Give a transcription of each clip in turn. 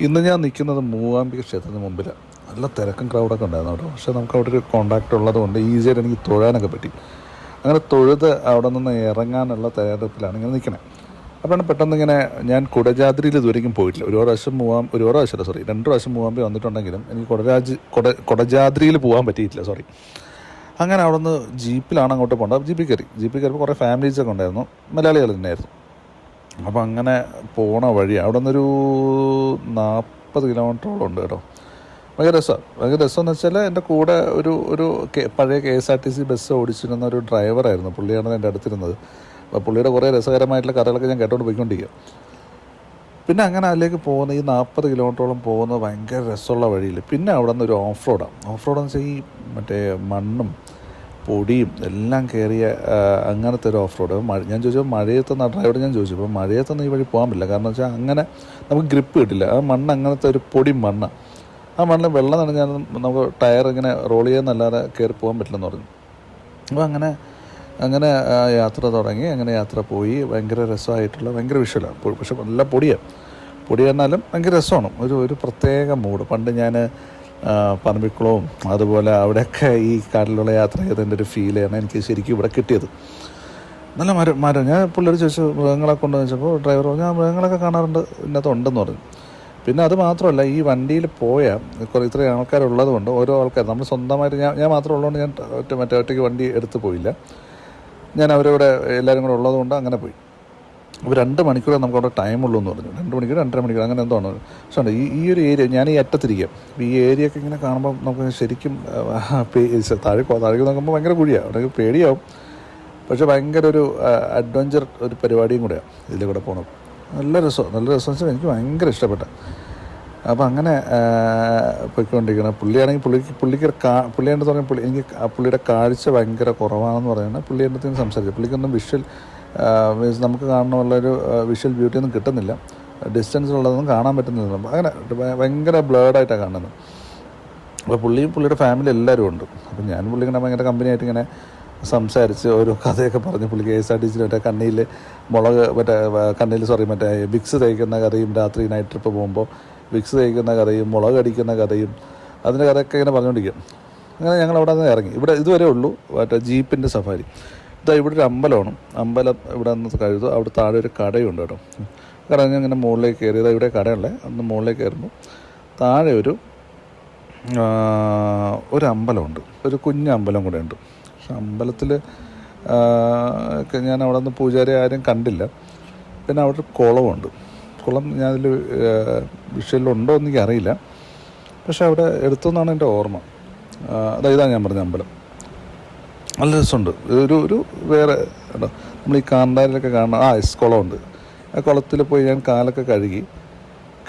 ഇന്ന് ഞാൻ നിൽക്കുന്നത് മൂകാംബിക ക്ഷേത്രത്തിന് മുമ്പിലാണ്. നല്ല തിരക്കും ക്രൗഡൊക്കെ ഉണ്ടായിരുന്നു കേട്ടോ. പക്ഷേ നമുക്ക് അവിടെ ഒരു കോൺടാക്റ്റ് ഉള്ളത് കൊണ്ട് ഈസിയായിട്ട് എനിക്ക് തൊഴാനൊക്കെ പറ്റി. അങ്ങനെ തൊഴുത് അവിടെ നിന്ന് ഇറങ്ങാനുള്ള തയ്യാറെടുപ്പിലാണ് ഇങ്ങനെ നിൽക്കണേ. അപ്പോഴാണ് പെട്ടെന്ന് ഇങ്ങനെ ഞാൻ കുടജാദ്രിയിൽ ഇതുവരെയും പോയിട്ടില്ല. ഒരു പ്രാവശ്യം രണ്ട് പ്രാവശ്യം മൂകാംബി വന്നിട്ടുണ്ടെങ്കിലും എനിക്ക് കുടജാദ്രിയിൽ പോകാൻ പറ്റിയിട്ടില്ല. അങ്ങനെ അവിടെ നിന്ന് ജീപ്പിലാണ് അങ്ങോട്ട് പോകേണ്ടത്. ജീപ്പിൽ കയറിയപ്പോൾ കുറേ ഫാമിലീസൊക്കെ ഉണ്ടായിരുന്നു, മലയാളികൾ തന്നെയായിരുന്നു. അപ്പോൾ അങ്ങനെ പോണ വഴി അവിടെ നിന്നൊരു 40 കിലോമീറ്ററോളം ഉണ്ട് കേട്ടോ. ഭയങ്കര രസമെന്ന് വെച്ചാൽ എൻ്റെ കൂടെ ഒരു പഴയ KSRTC ബസ് ഓടിച്ചിരുന്ന ഒരു ഡ്രൈവറായിരുന്നു. പുള്ളിയാണ് എൻ്റെ അടുത്തിരുന്നത്. അപ്പോൾ പുള്ളിയുടെ കുറേ രസകരമായിട്ടുള്ള കഥകളൊക്കെ ഞാൻ കേട്ടോണ്ട് പോയിക്കൊണ്ടിരിക്കുക. പിന്നെ അങ്ങനെ അതിലേക്ക് പോകുന്ന ഈ 40 കിലോമീറ്ററോളം പോകുന്നത് ഭയങ്കര രസമുള്ള വഴിയിൽ പിന്നെ അവിടെ നിന്ന് ഒരു ഓഫ് റോഡെന്ന് വെച്ചാൽ ഈ മറ്റേ മണ്ണും പൊടിയും എല്ലാം കയറിയ അങ്ങനത്തെ ഒരു ഓഫ് റോഡ്. ഞാൻ ചോദിച്ചപ്പോൾ മഴയത്തുനിന്ന് ഡ്രൈവറോട് ഞാൻ ചോദിച്ചു, അപ്പോൾ മഴയത്തൊന്നും ഈ വഴി പോകാൻ പറ്റില്ല, കാരണം വെച്ചാൽ അങ്ങനെ നമുക്ക് ഗ്രിപ്പ് കിട്ടില്ല. ആ മണ്ണ് അങ്ങനത്തെ ഒരു പൊടി മണ്ണ്, ആ മണ്ണിൽ വെള്ളം നനഞ്ഞാൽ നമുക്ക് ടയർ ഇങ്ങനെ റോൾ ചെയ്യാന്നല്ലാതെ കയറി പോകാൻ പറ്റില്ലെന്ന് പറഞ്ഞു. അപ്പോൾ അങ്ങനെ യാത്ര തുടങ്ങി. അങ്ങനെ യാത്ര പോയി. ഭയങ്കര രസമായിട്ടുള്ള ഭയങ്കര വിഷ്വലാണ്. പക്ഷെ നല്ല പൊടി പറഞ്ഞാലും ഭയങ്കര രസമാണ്. ഒരു പ്രത്യേക മൂഡ്. പണ്ട് ഞാൻ പറമ്പിക്കുളവും അതുപോലെ അവിടെയൊക്കെ ഈ കാട്ടിലുള്ള യാത്ര ചെയ്തതിൻ്റെ ഒരു ഫീലാണ് എനിക്ക് ശരിക്കും ഇവിടെ കിട്ടിയത്. നല്ല മരം. ഞാൻ പുള്ളിയോട് ചോദിച്ചു മൃഗങ്ങളെ കൊണ്ടുവന്ന് വെച്ചപ്പോൾ ഡ്രൈവർ പറഞ്ഞു ആ മൃഗങ്ങളൊക്കെ കാണാറുണ്ട്, ഇതിനകത്ത് ഉണ്ടെന്ന് പറഞ്ഞു. പിന്നെ അത് മാത്രമല്ല, ഈ വണ്ടിയിൽ പോയാൽ ഇത്രയും ആൾക്കാരുള്ളത് കൊണ്ട് ഓരോ ആൾക്കാർ നമ്മൾ സ്വന്തമായിട്ട് ഞാൻ മാത്രം ഉള്ളതുകൊണ്ട് ഞാൻ ഒറ്റയ്ക്ക് വണ്ടി എടുത്ത് പോയില്ല. ഞാൻ അവരവിടെ എല്ലാവരും കൂടെ ഉള്ളതുകൊണ്ട് അങ്ങനെ പോയി. അപ്പോൾ 2 മണിക്കൂറേ നമുക്ക് അവിടെ ടൈമുള്ളൂ എന്ന് പറഞ്ഞു. 2 മണിക്കൂർ 2.5 മണിക്കൂർ അങ്ങനെ എന്തോ ആണ്. പക്ഷേ ഈ ഒരു ഏരിയ ഞാൻ ഈ അറ്റത്തിരിക്കാം. അപ്പോൾ ഈ ഏരിയയൊക്കെ ഇങ്ങനെ കാണുമ്പോൾ നമുക്ക് ശരിക്കും താഴേക്ക് നോക്കുമ്പോൾ ഭയങ്കര കുഴിയാണ്, അവിടെ പേടിയാവും. പക്ഷേ ഭയങ്കര ഒരു അഡ്വഞ്ചർ ഒരു പരിപാടിയും കൂടെയാണ് ഇതിൽ കൂടെ പോകണം. നല്ല രസം വെച്ചാൽ എനിക്ക് ഭയങ്കര ഇഷ്ടപ്പെട്ട. അപ്പോൾ അങ്ങനെ പോയിക്കൊണ്ടിരിക്കണം. പുള്ളിയാണെങ്കിൽ പുള്ളിയാണെന്ന് പറഞ്ഞാൽ എനിക്ക് പുള്ളിയുടെ കാഴ്ച ഭയങ്കര കുറവാണെന്ന് പറയുന്നത്. പുള്ളി എൻ്റെ അടുത്ത് സംസാരിച്ചു. പുള്ളിക്കൊന്നും വിഷ്വൽ മീൻസ് നമുക്ക് കാണാനുള്ളൊരു വിഷ്വൽ ബ്യൂട്ടി ഒന്നും കിട്ടുന്നില്ല, ഡിസ്റ്റൻസിലുള്ളതൊന്നും കാണാൻ പറ്റുന്നില്ല. അങ്ങനെ ഭയങ്കര ബ്ലേഡായിട്ടാണ് കാണുന്നത്. അപ്പോൾ പുള്ളിയുടെ ഫാമിലി എല്ലാവരും ഉണ്ട്. അപ്പോൾ ഞാൻ പുള്ളിങ്ങനെ ഭയങ്കര കമ്പനിയായിട്ട് ഇങ്ങനെ സംസാരിച്ച് ഓരോ കഥയൊക്കെ പറഞ്ഞ് പുള്ളി KSRTC മറ്റേ മറ്റേ വിക്സ് തേക്കുന്ന കഥയും, രാത്രി നൈറ്റ് ട്രിപ്പ് പോകുമ്പോൾ വിക്സ് തേക്കുന്ന കഥയും, മുളക് അടിക്കുന്ന കഥയും, അതിൻ്റെ കഥയൊക്കെ ഇങ്ങനെ പറഞ്ഞുകൊണ്ടിരിക്കും. അങ്ങനെ ഞങ്ങൾ അവിടെ നിന്ന് ഇറങ്ങി. ഇതുവരെ ഉള്ളൂ മറ്റേ ജീപ്പിൻ്റെ സഫാരി. ഇവിടെ ഒരു അമ്പലമാണ്. അമ്പലം ഇവിടെ നിന്ന് കഴുതു. അവിടെ താഴെ ഒരു കടയുണ്ട് കേട്ടോ. കടഞ്ഞ് ഇങ്ങനെ മുകളിലേക്ക് കയറിയത്. ഇവിടെ കടയുള്ളത്. അന്ന് മുകളിലേക്ക് കയറുമ്പോൾ താഴെ ഒരു അമ്പലമുണ്ട്. ഒരു കുഞ്ഞമ്പലം കൂടെ ഉണ്ട്. പക്ഷെ അമ്പലത്തിൽ ഞാൻ അവിടെ നിന്ന് പൂജാരി ആരും കണ്ടില്ല. പിന്നെ അവിടെ ഒരു കുളമുണ്ട്. കുളം ഞാനതിൽ വിഷ്വലുണ്ടോ എന്ന് എനിക്കറിയില്ല, പക്ഷെ അവിടെ എടുത്തെന്നാണ് എൻ്റെ ഓർമ്മ. ഇതാണ് ഞാൻ പറഞ്ഞ അമ്പലം. നല്ല രസമുണ്ട്. ഒരു വേറെ കേട്ടോ, നമ്മൾ ഈ കാന്താരിലൊക്കെ കാണുന്ന കുളമുണ്ട്. ആ കുളത്തിൽ പോയി ഞാൻ കാലൊക്കെ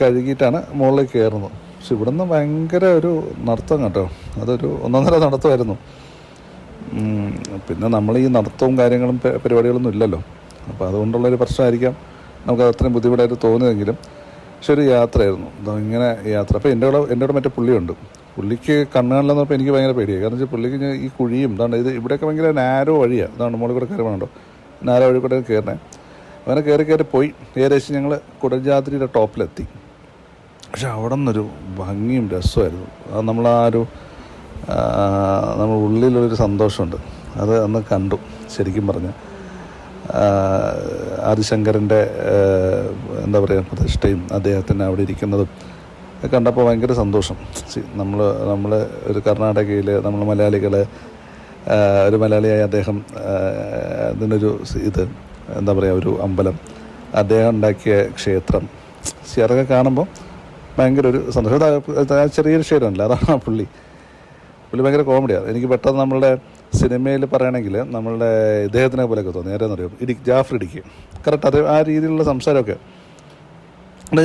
കഴുകിയിട്ടാണ് മുകളിലേക്ക് കയറുന്നത്. പക്ഷെ ഇവിടെ നിന്ന് ഭയങ്കര ഒരു നടത്തം കേട്ടോ. അതൊരു 1.5 നടത്തമായിരുന്നു. പിന്നെ നമ്മൾ ഈ നടത്തവും കാര്യങ്ങളും പരിപാടികളൊന്നും ഇല്ലല്ലോ, അപ്പോൾ അതുകൊണ്ടുള്ളൊരു പ്രശ്നമായിരിക്കാം നമുക്കത് അത്രയും ബുദ്ധിമുട്ടായിട്ട് തോന്നിയതെങ്കിലും. പക്ഷെ ഒരു യാത്രയായിരുന്നു ഇങ്ങനെ യാത്ര. അപ്പോൾ എൻ്റെ കൂടെ മറ്റേ പുള്ളിയുണ്ട്. പുള്ളിക്ക് കണ്ണുകാണില്ലെന്ന് പറഞ്ഞപ്പോൾ എനിക്ക് ഭയങ്കര പേടിയായി. കാരണം വെച്ചാൽ പുള്ളിക്ക് ഈ കുഴിയും ഇവിടെയൊക്കെ ഭയങ്കര നാരോ വഴിയാണ്. മുകളിൽ കൂടെ കയറുന്നുണ്ടോ, നാരോ വഴി കൂടെ കയറണേ. അങ്ങനെ കയറി പോയി. ഏകദേശം ഞങ്ങൾ കുടജാദ്രിയുടെ ടോപ്പിലെത്തി. പക്ഷെ അവിടെ നിന്നൊരു ഭംഗിയും രസമായിരുന്നു. അത് നമ്മൾ ഉള്ളിലൊരു സന്തോഷമുണ്ട്. അത് അന്ന് കണ്ടു. ശരിക്കും പറഞ്ഞാൽ ആദിശങ്കരൻ്റെ എന്താ പറയുക പ്രതിഷ്ഠയും അദ്ദേഹത്തിന് അവിടെ ഇരിക്കുന്നതും കണ്ടപ്പോൾ ഭയങ്കര സന്തോഷം. നമ്മൾ ഒരു കർണാടകയിൽ നമ്മൾ മലയാളികൾ, ഒരു മലയാളിയായ അദ്ദേഹം ഇതിനൊരു എന്താ പറയുക ഒരു അമ്പലം, അദ്ദേഹം ഉണ്ടാക്കിയ ക്ഷേത്രം, അതൊക്കെ കാണുമ്പോൾ ഭയങ്കര ഒരു സന്തോഷം. ചെറിയൊരു ഷെയ്ഡുണ്ടല്ലോ, അതാണ് പുള്ളി ഭയങ്കര കോമഡിയാണ്. എനിക്ക് പെട്ടെന്ന് നമ്മളുടെ സിനിമയിൽ പറയുകയാണെങ്കിൽ നമ്മളുടെ ഇദ്ദേഹത്തിനെ പോലെയൊക്കെ തോന്നി. നേരെന്ന് പറയും ജാഫർ ഇടുക്കി. കറക്റ്റ് അത് ആ രീതിയിലുള്ള സംസാരമൊക്കെ.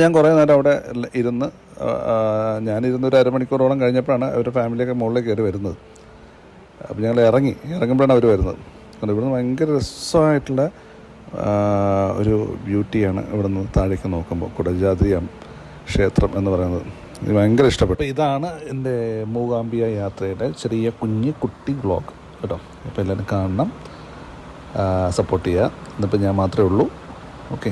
ഞാൻ കുറേ നേരം അവിടെ ഞാനിരുന്ന് ഒരു 1/2 മണിക്കൂറോളം കഴിഞ്ഞപ്പോഴാണ് അവരുടെ ഫാമിലിയൊക്കെ മുകളിലേക്ക് കയറി വരുന്നത്. അപ്പോൾ ഞങ്ങൾ ഇറങ്ങുമ്പോഴാണ് അവർ വരുന്നത്. അതുകൊണ്ട് ഇവിടുന്ന് ഭയങ്കര രസമായിട്ടുള്ള ഒരു ബ്യൂട്ടിയാണ് ഇവിടെ നിന്ന് താഴേക്ക് നോക്കുമ്പോൾ. കുടജാദ്രി ക്ഷേത്രം എന്ന് പറയുന്നത് ഇത് ഭയങ്കര ഇഷ്ടപ്പെട്ടു. ഇതാണ് എൻ്റെ മൂകാംബിക യാത്രയുടെ ചെറിയ കുട്ടി വ്ളോഗ് കേട്ടോ. അപ്പോൾ എല്ലാവരും കാണണം, സപ്പോർട്ട് ചെയ്യുക. ഇന്നിപ്പോൾ ഞാൻ മാത്രമേ ഉള്ളൂ. ഓക്കെ.